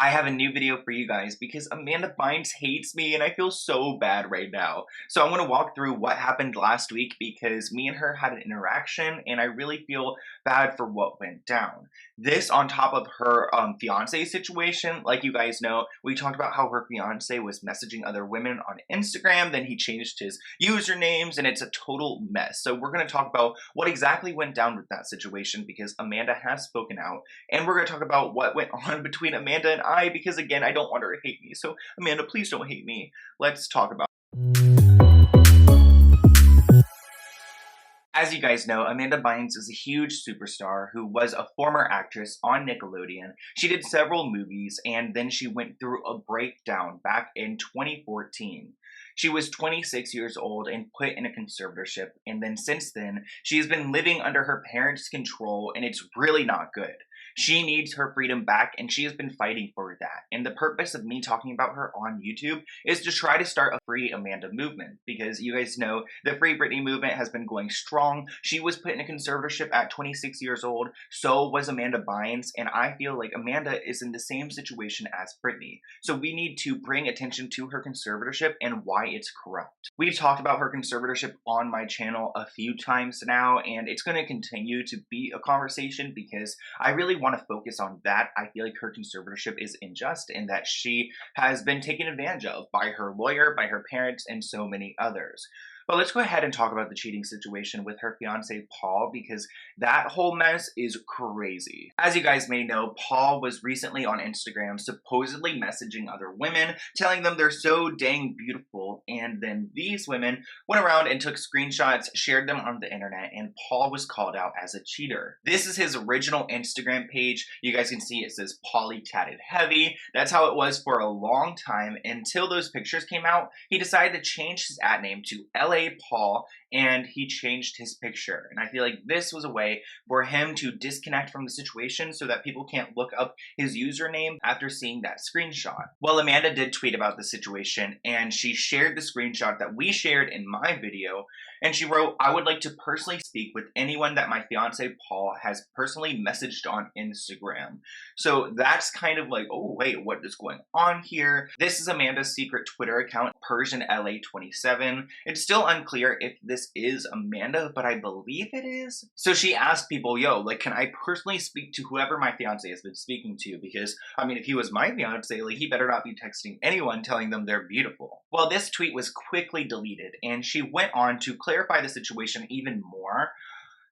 I have a new video for you guys because Amanda Bynes hates me and I feel so bad right now. So I'm going to walk through what happened last week because me and her had an interaction and I really feel bad for what went down. This on top of her fiance situation. Like you guys know, we talked about how her fiance was messaging other women on Instagram, then he changed his usernames and it's a total mess. So we're going to talk about what exactly went down with that situation because Amanda has spoken out, and we're going to talk about what went on between Amanda and I because, again, I don't want her to hate me. So, Amanda, please don't hate me. Let's talk about it. As you guys know, Amanda Bynes is a huge superstar who was a former actress on Nickelodeon. She did several movies, and then she went through a breakdown back in 2014. She was 26 years old and put in a conservatorship, and then since then, she has been living under her parents' control, and it's really not good. She needs her freedom back, and she has been fighting for that. And the purpose of me talking about her on YouTube is to try to start a Free Amanda movement, because you guys know the Free Britney movement has been going strong. She was put in a conservatorship at 26 years old, so was Amanda Bynes, and I feel like Amanda is in the same situation as Britney. So we need to bring attention to her conservatorship and why it's corrupt. We've talked about her conservatorship on my channel a few times now, and it's going to continue to be a conversation because I really want to focus on that. I feel like her conservatorship is unjust and that she has been taken advantage of by her lawyer, by her parents, and so many others. But let's go ahead and talk about the cheating situation with her fiance, Paul, because that whole mess is crazy. As you guys may know, Paul was recently on Instagram supposedly messaging other women, telling them they're so dang beautiful, and then these women went around and took screenshots, shared them on the internet, and Paul was called out as a cheater. This is his original Instagram page. You guys can see it says Pauly Tatted Heavy. That's how it was for a long time until those pictures came out. He decided to change his ad name to LA Paul, and he changed his picture. And I feel like this was a way for him to disconnect from the situation so that people can't look up his username after seeing that screenshot. Well, Amanda did tweet about the situation, and she shared the screenshot that we shared in my video, and she wrote, "I would like to personally speak with anyone that my fiance Paul has personally messaged on Instagram." So that's kind of like, oh wait, what is going on here? This is Amanda's secret Twitter account, Persian LA27. It's still unclear if this is Amanda, but I believe it is. So she asked people, yo, like, can I personally speak to whoever my fiance has been speaking to? Because, I mean, if he was my fiance, like, he better not be texting anyone telling them they're beautiful. Well, this tweet was quickly deleted, and she went on to clarify the situation even more.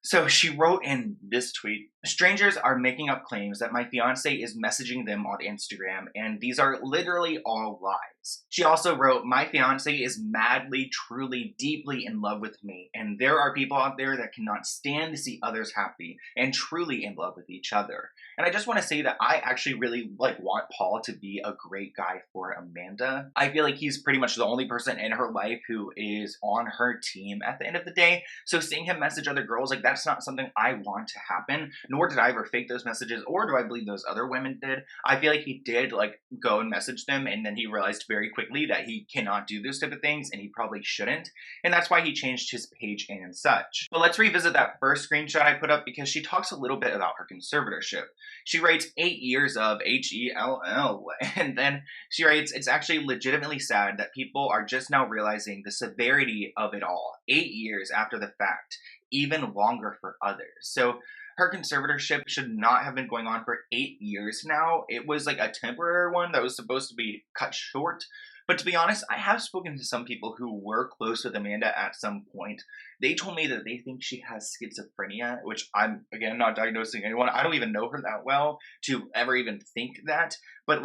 So she wrote in this tweet, "Strangers are making up claims that my fiance is messaging them on Instagram, and these are literally all lies." She also wrote, "My fiance is madly, truly, deeply in love with me, and there are people out there that cannot stand to see others happy and truly in love with each other." And I just want to say that I actually really want Paul to be a great guy for Amanda. I feel like he's pretty much the only person in her life who is on her team at the end of the day. So seeing him message other girls, like, that's not something I want to happen, nor did I ever fake those messages, or do I believe those other women did. I feel like he did go and message them, and then he realized very quickly that he cannot do those type of things, and he probably shouldn't, and that's why he changed his page and such. But let's revisit that first screenshot I put up because she talks a little bit about her conservatorship. She writes 8 years of HELL, and then she writes, "It's actually legitimately sad that people are just now realizing the severity of it all, 8 years after the fact, even longer for others." So her conservatorship should not have been going on for 8 years now. It was like a temporary one that was supposed to be cut short. But to be honest, I have spoken to some people who were close with Amanda at some point. They told me that they think she has schizophrenia, which I'm, again, not diagnosing anyone. I don't even know her that well to ever even think that. But,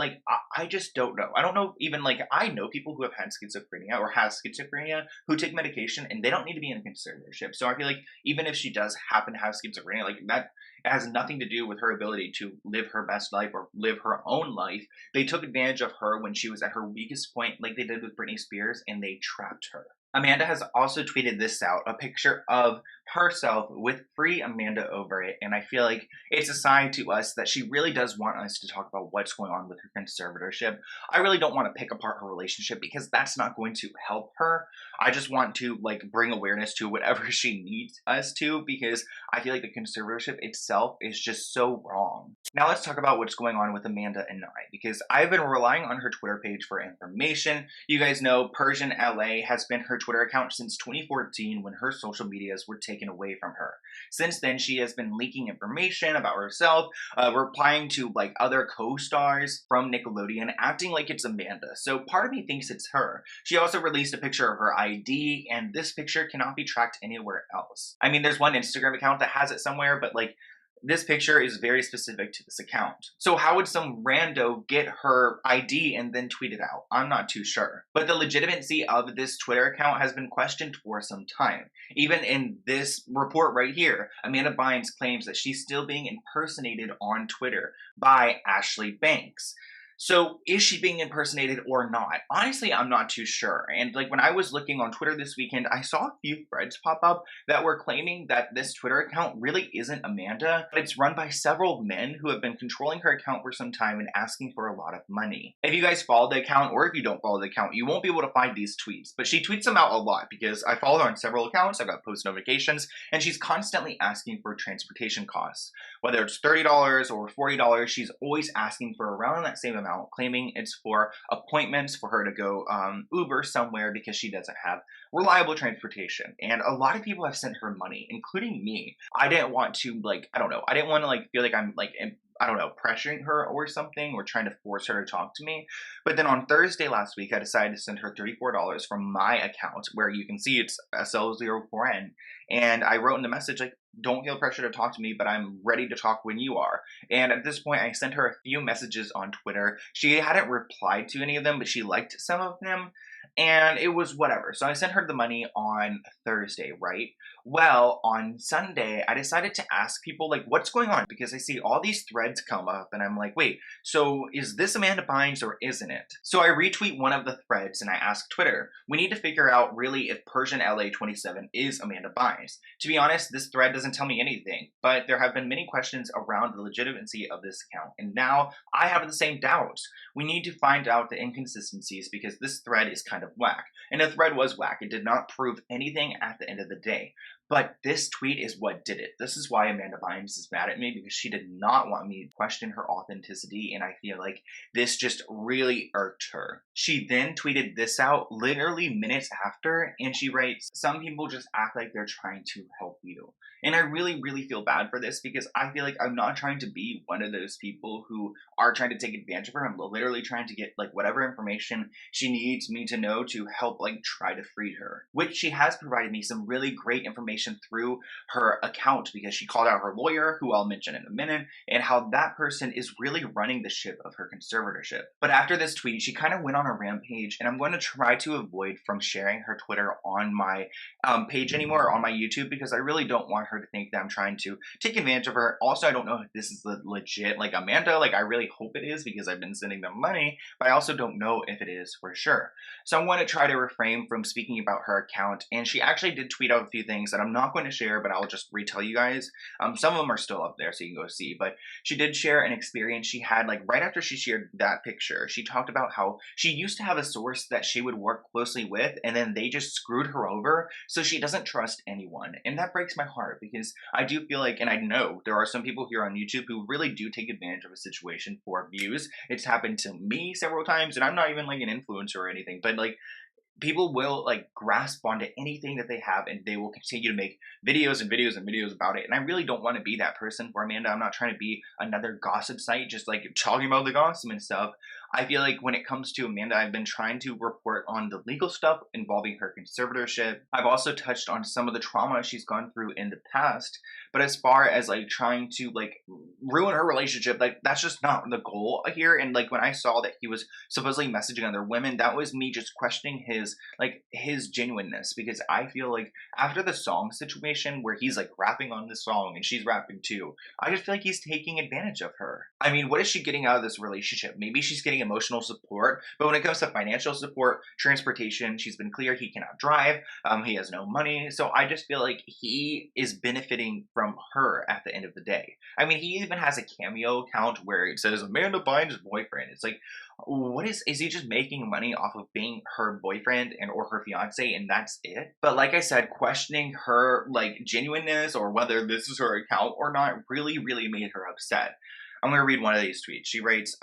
I just don't know. I don't know even, I know people who have had schizophrenia or have schizophrenia who take medication, and they don't need to be in a conservatorship. So I feel like even if she does happen to have schizophrenia, that has nothing to do with her ability to live her best life or live her own life. They took advantage of her when she was at her weakest point, like they did with Britney Spears, and they trapped her. Amanda has also tweeted this out, a picture of herself with free Amanda over it, and I feel like it's a sign to us that she really does want us to talk about what's going on with her conservatorship. I really don't want to pick apart her relationship because that's not going to help her. I just want to like bring awareness to whatever she needs us to, because I feel like the conservatorship itself is just so wrong. Now let's talk about what's going on with Amanda and I, because I've been relying on her Twitter page for information. You guys know Persian LA has been her Twitter account since 2014, when her social medias were taken away from her. Since then, she has been leaking information about herself, replying to like other co-stars from Nickelodeon, acting like it's Amanda. So part of me thinks it's her. She also released a picture of her ID, and this picture cannot be tracked anywhere else. I mean, there's one Instagram account that has it somewhere, but like, this picture is very specific to this account. So how would some rando get her ID and then tweet it out? I'm not too sure. But the legitimacy of this Twitter account has been questioned for some time. Even in this report right here, Amanda Bynes claims that she's still being impersonated on Twitter by Ashley Banks. So is she being impersonated or not? Honestly, I'm not too sure. And like when I was looking on Twitter this weekend, I saw a few threads pop up that were claiming that this Twitter account really isn't Amanda, but it's run by several men who have been controlling her account for some time and asking for a lot of money. If you guys follow the account, or if you don't follow the account, you won't be able to find these tweets, but she tweets them out a lot because I follow her on several accounts, I've got post notifications, and she's constantly asking for transportation costs. Whether it's $30 or $40, she's always asking for around that same amount, claiming it's for appointments for her to go Uber somewhere because she doesn't have reliable transportation. And a lot of people have sent her money, including me. I didn't want to like, I don't know, I didn't want to like feel like I'm like, I don't know, pressuring her or something, or trying to force her to talk to me. But then on Thursday last week, I decided to send her $34 from my account, where you can see it's SL04N. And I wrote in the message, like, don't feel pressure to talk to me, but I'm ready to talk when you are. And at this point, I sent her a few messages on Twitter. She hadn't replied to any of them, but she liked some of them. And it was whatever. So I sent her the money on Thursday, right? Well, on Sunday, I decided to ask people, like, what's going on? Because I see all these threads come up, and I'm like, wait, so is this Amanda Bynes or isn't it? So I retweet one of the threads, and I ask Twitter, we need to figure out really if Persian LA 27 is Amanda Bynes. To be honest, this thread doesn't tell me anything, but there have been many questions around the legitimacy of this account, and now I have the same doubts. We need to find out the inconsistencies, because this thread is kind of whack. And the thread was whack. It did not prove anything at the end of the day. But this tweet is what did it. This is why Amanda Bynes is mad at me, because she did not want me to question her authenticity, and I feel like this just really irked her. She then tweeted this out literally minutes after, and she writes, some people just act like they're trying to help you. And I really, really feel bad for this, because I feel like I'm not trying to be one of those people who are trying to take advantage of her. I'm literally trying to get like whatever information she needs me to know to help like try to free her, which she has provided me some really great information through her account, because she called out her lawyer, who I'll mention in a minute, and how that person is really running the ship of her conservatorship. But after this tweet, she kind of went on a rampage, and I'm going to try to avoid from sharing her Twitter on my page anymore, or on my YouTube, because I really don't want her to think that I'm trying to take advantage of her. Also, I don't know if this is the legit like Amanda. Like, I really hope it is, because I've been sending them money, but I also don't know if it is for sure. So I want to try to refrain from speaking about her account, and she actually did tweet out a few things that I'm not going to share, but I'll just retell you guys. Some of them are still up there, so you can go see, but she did share an experience she had, like right after she shared that picture. She talked about how she used to have a source that she would work closely with, and then they just screwed her over, so she doesn't trust anyone. And that breaks my heart, because I do feel like, and I know there are some people here on YouTube who really do take advantage of a situation for views. It's happened to me several times, and I'm not even like an influencer or anything, but like, people will like grasp onto anything that they have, and they will continue to make videos and videos and videos about it. And I really don't want to be that person for Amanda. I'm not trying to be another gossip site, just like talking about the gossip and stuff. I feel like when it comes to Amanda, I've been trying to report on the legal stuff involving her conservatorship. I've also touched on some of the trauma she's gone through in the past. But as far as like trying to like ruin her relationship, like that's just not the goal here. And like when I saw that he was supposedly messaging other women, that was me just questioning his genuineness, because I feel like after the song situation where he's like rapping on the song and she's rapping too, I just feel like he's taking advantage of her. I mean, what is she getting out of this relationship? Maybe she's getting okay, emotional support, but when it comes to financial support, transportation, she's been clear he cannot drive, he has no money, so I just feel like he is benefiting from her at the end of the day. I mean, he even has a Cameo account where it says Amanda Bynes' boyfriend. It's like, what is he just making money off of being her boyfriend and or her fiance and that's it? But like I said, questioning her like genuineness or whether this is her account or not really made her upset. I'm gonna read one of these tweets. She writes,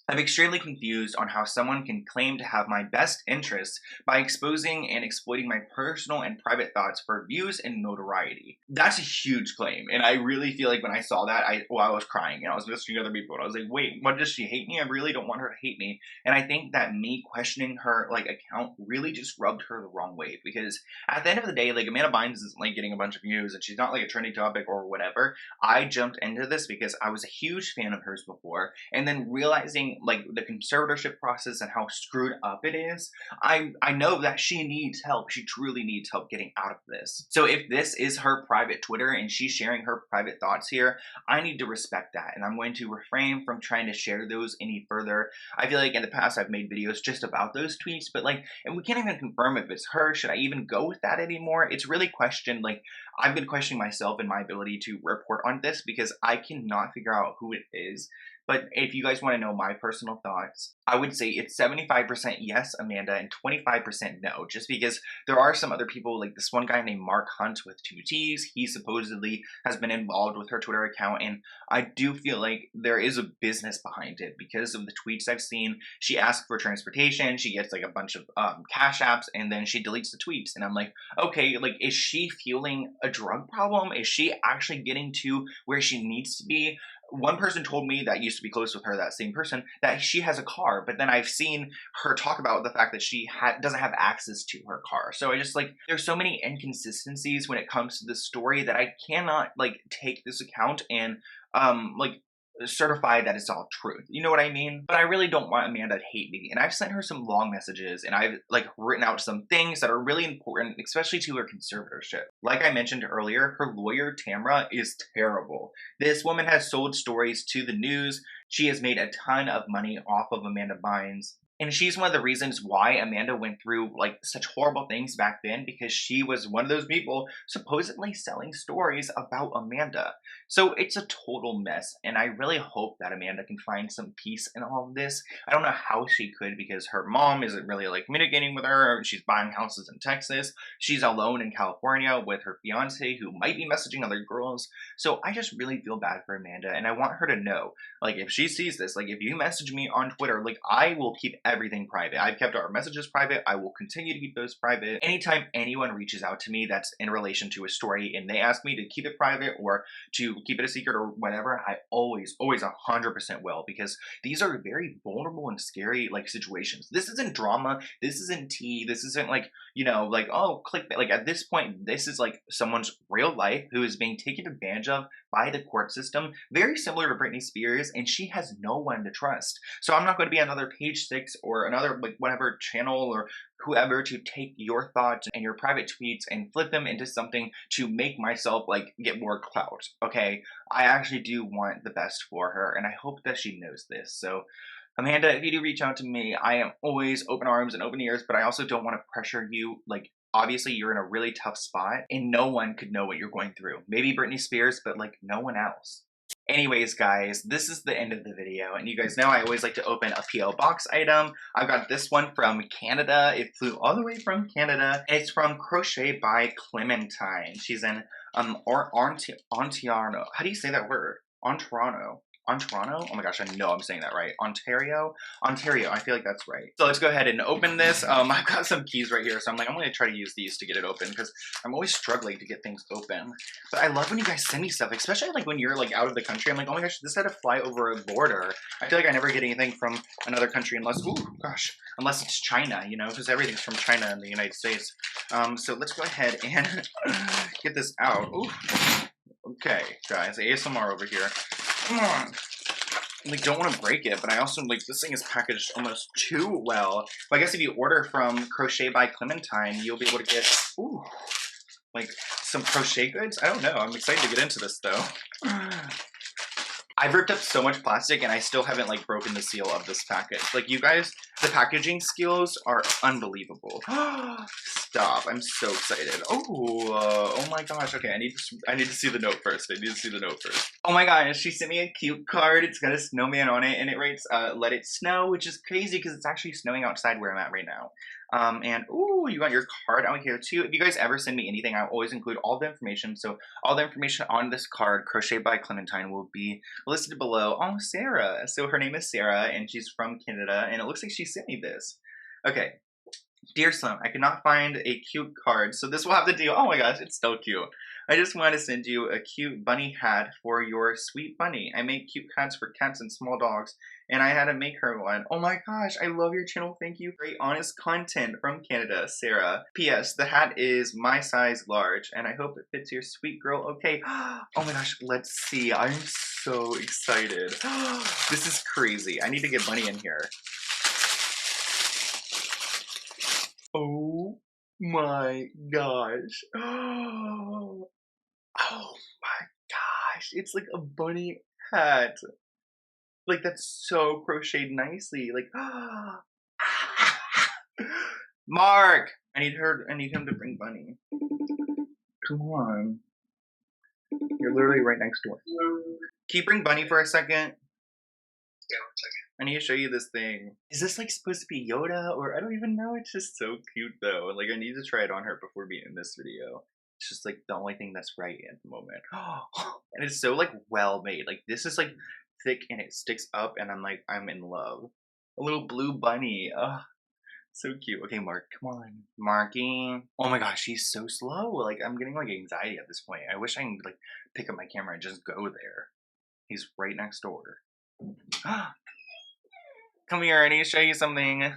I'm extremely confused on how someone can claim to have my best interests by exposing and exploiting my personal and private thoughts for views and notoriety. That's a huge claim, and I really feel like when I saw that, I was crying, and I was listening to other people, and I was like, wait, what, does she hate me? I really don't want her to hate me, and I think that me questioning her, like, account really just rubbed her the wrong way, because at the end of the day, like, Amanda Bynes isn't, like, getting a bunch of views, and she's not, like, a trending topic or whatever. I jumped into this because I was a huge fan of hers before, and then realizing like the conservatorship process and how screwed up it is, I know that she needs help. She truly needs help getting out of this. So if this is her private Twitter and she's sharing her private thoughts here, I need to respect that, and I'm going to refrain from trying to share those any further. I feel like in the past I've made videos just about those tweets, but like, and we can't even confirm if it's her. Should I even go with that anymore? It's really questioned. Like, I've been questioning myself and my ability to report on this because I cannot figure out who it is. But if you guys want to know my personal thoughts, I would say it's 75% yes, Amanda, and 25% no, just because there are some other people, like this one guy named Mark Hunt with 2 T's. He supposedly has been involved with her Twitter account, and I do feel like there is a business behind it because of the tweets I've seen. She asks for transportation, she gets like a bunch of cash apps, and then she deletes the tweets. And I'm like, okay, like, is she fueling a drug problem? Is she actually getting to where she needs to be? One person told me that used to be close with her, that same person, that she has a car, but then I've seen her talk about the fact that she doesn't have access to her car. So I just, like, there's so many inconsistencies when it comes to this story that I cannot, like, take this account and, like, certify that it's all truth. You know what I mean? But I really don't want Amanda to hate me. And I've sent her some long messages and I've like written out some things that are really important, especially to her conservatorship. Like I mentioned earlier, her lawyer, Tamra, is terrible. This woman has sold stories to the news. She has made a ton of money off of Amanda Bynes. And she's one of the reasons why Amanda went through like such horrible things back then, because she was one of those people supposedly selling stories about Amanda. So it's a total mess, and I really hope that Amanda can find some peace in all of this. I don't know how she could, because her mom isn't really like communicating with her. She's buying houses in Texas. She's alone in California with her fiance who might be messaging other girls. So I just really feel bad for Amanda, and I want her to know, like, if she sees this, like, if you message me on Twitter, like, I will keep everything private. I've kept our messages private. I will continue to keep those private. Anytime anyone reaches out to me that's in relation to a story and they ask me to keep it private or to keep it a secret or whatever, I always 100% will, because these are very vulnerable and scary like situations. This isn't drama. This isn't tea. This isn't like, you know, like, oh, clickbait. Like, at this point, this is like someone's real life who is being taken advantage of by the court system, very similar to Britney Spears, and she has no one to trust. So I'm not going to be another Page Six or another like whatever channel or whoever to take your thoughts and your private tweets and flip them into something to make myself like get more clout. Okay, I actually do want the best for her, and I hope that she knows this. So Amanda, if you do reach out to me, I am always open arms and open ears, but I also don't want to pressure you. Like, obviously you're in a really tough spot and no one could know what you're going through. Maybe Britney Spears, but like no one else. Anyways, guys, this is the end of the video, and you guys know I always like to open a P.O. Box item. I've got this one from Canada. It flew all the way from Canada. It's from Crochet by Clementine. She's in Ontario. How do you say that word? Ontario. Ontario? Oh my gosh, I know I'm saying that right. Ontario? Ontario, I feel like that's right. So let's go ahead and open this. I've got some keys right here, so I'm gonna try to use these to get it open, because I'm always struggling to get things open. But I love when you guys send me stuff, especially like when you're like out of the country. I'm like, oh my gosh, this had to fly over a border. I feel like I never get anything from another country unless, unless it's China, you know, because everything's from China in the United States. So let's go ahead and get this out. Ooh. Okay, guys, ASMR over here. Come on. I like, don't want to break it, but I also, like, this thing is packaged almost too well. But I guess if you order from Crochet by Clementine, you'll be able to get, ooh, like, some crochet goods? I don't know. I'm excited to get into this, though. I've ripped up so much plastic and I still haven't like broken the seal of this package. Like you guys, the packaging skills are unbelievable. Stop! I'm so excited. Oh my gosh. Okay, I need to see the note first. I need to see the note first. Oh my gosh, she sent me a cute card. It's got a snowman on it and it writes "Let it snow," which is crazy because it's actually snowing outside where I'm at right now. And ooh, you got your card out here too. If you guys ever send me anything, I always include all the information. So all the information on this card, Crochet by Clementine, will be listed below. Oh, Sarah. So her name is Sarah and she's from Canada and it looks like she sent me this. Okay. Dear Sloan, I could not find a cute card, so this will have to do. Oh my gosh, it's so cute. I just want to send you a cute bunny hat for your sweet bunny. I make cute hats for cats and small dogs, and I had to make her one. Oh my gosh, I love your channel. Thank you. Great, honest content from Canada, Sarah. P.S. The hat is my size large, and I hope it fits your sweet girl okay. Oh my gosh, let's see. I'm so excited. This is crazy. I need to get Bunny in here. Oh my gosh. Oh my gosh. It's like a bunny hat. Like that's so crocheted nicely. Like Mark! I need him to bring Bunny. Come on. You're literally right next door. Can you bring Bunny for a second? Yeah, 1 second. I need to show you this thing. Is this like supposed to be Yoda or I don't even know. It's just so cute though. Like I need to try it on her before we end this video. It's just like the only thing that's right at the moment. And it's so like well made. Like this is like thick and it sticks up and I'm in love. A little blue bunny. Oh, so cute. Okay, Mark, come on. Marky. Oh my gosh, he's so slow. Like I'm getting like anxiety at this point. I wish I could like pick up my camera and just go there. He's right next door. Come here, I need to show you something.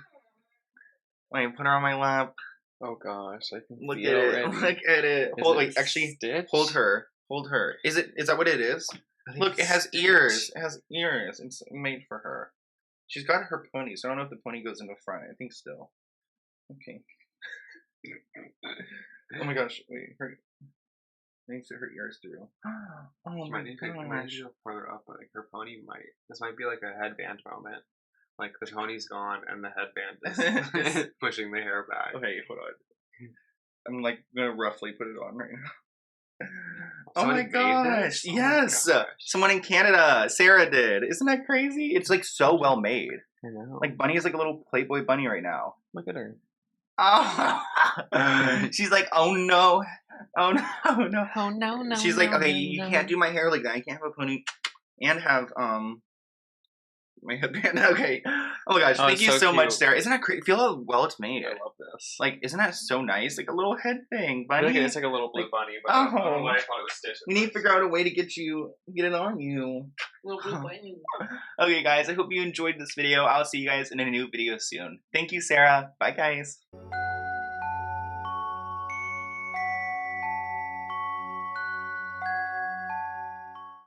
Wait, put her on my lap. Oh gosh, I can Look see at it. already. Look at it. Is Hold, it like actually, stitched? hold her. Hold her. Is that what it is? Look, it has stitched. ears. It has ears. It's made for her. She's got her pony, so I don't know if the pony goes in the front. I think still. Okay. Oh my gosh! Wait, her. I need to her ears through. Oh She my might need to go further up. Like her pony might. This might be like a headband moment. Like the pony's gone and the headband is pushing the hair back. Okay, hold on. I'm like gonna roughly put it on right now. Oh Somebody my made gosh! this? Oh my Yes, gosh. someone in Canada, Sarah did. Isn't that crazy? It's like so well made. I know. Like Bunny is like a little Playboy bunny right now. Look at her. Oh, she's like, oh no, oh no, no. Oh no, She's like, okay, you can't do my hair like that. I can't have a pony and have my headband. Okay. Oh my gosh, thank you so much, Sarah. Isn't that crazy? Feel how well it's made. I love this. Like, isn't that so nice? Like a little head thing, I feel bunny. like it's like a little blue Like, bunny, but I don't know why I call it a stitch. We need to figure out a way to get it on you. Little blue bunny. Okay, guys, I hope you enjoyed this video. I'll see you guys in a new video soon. Thank you, Sarah. Bye, guys.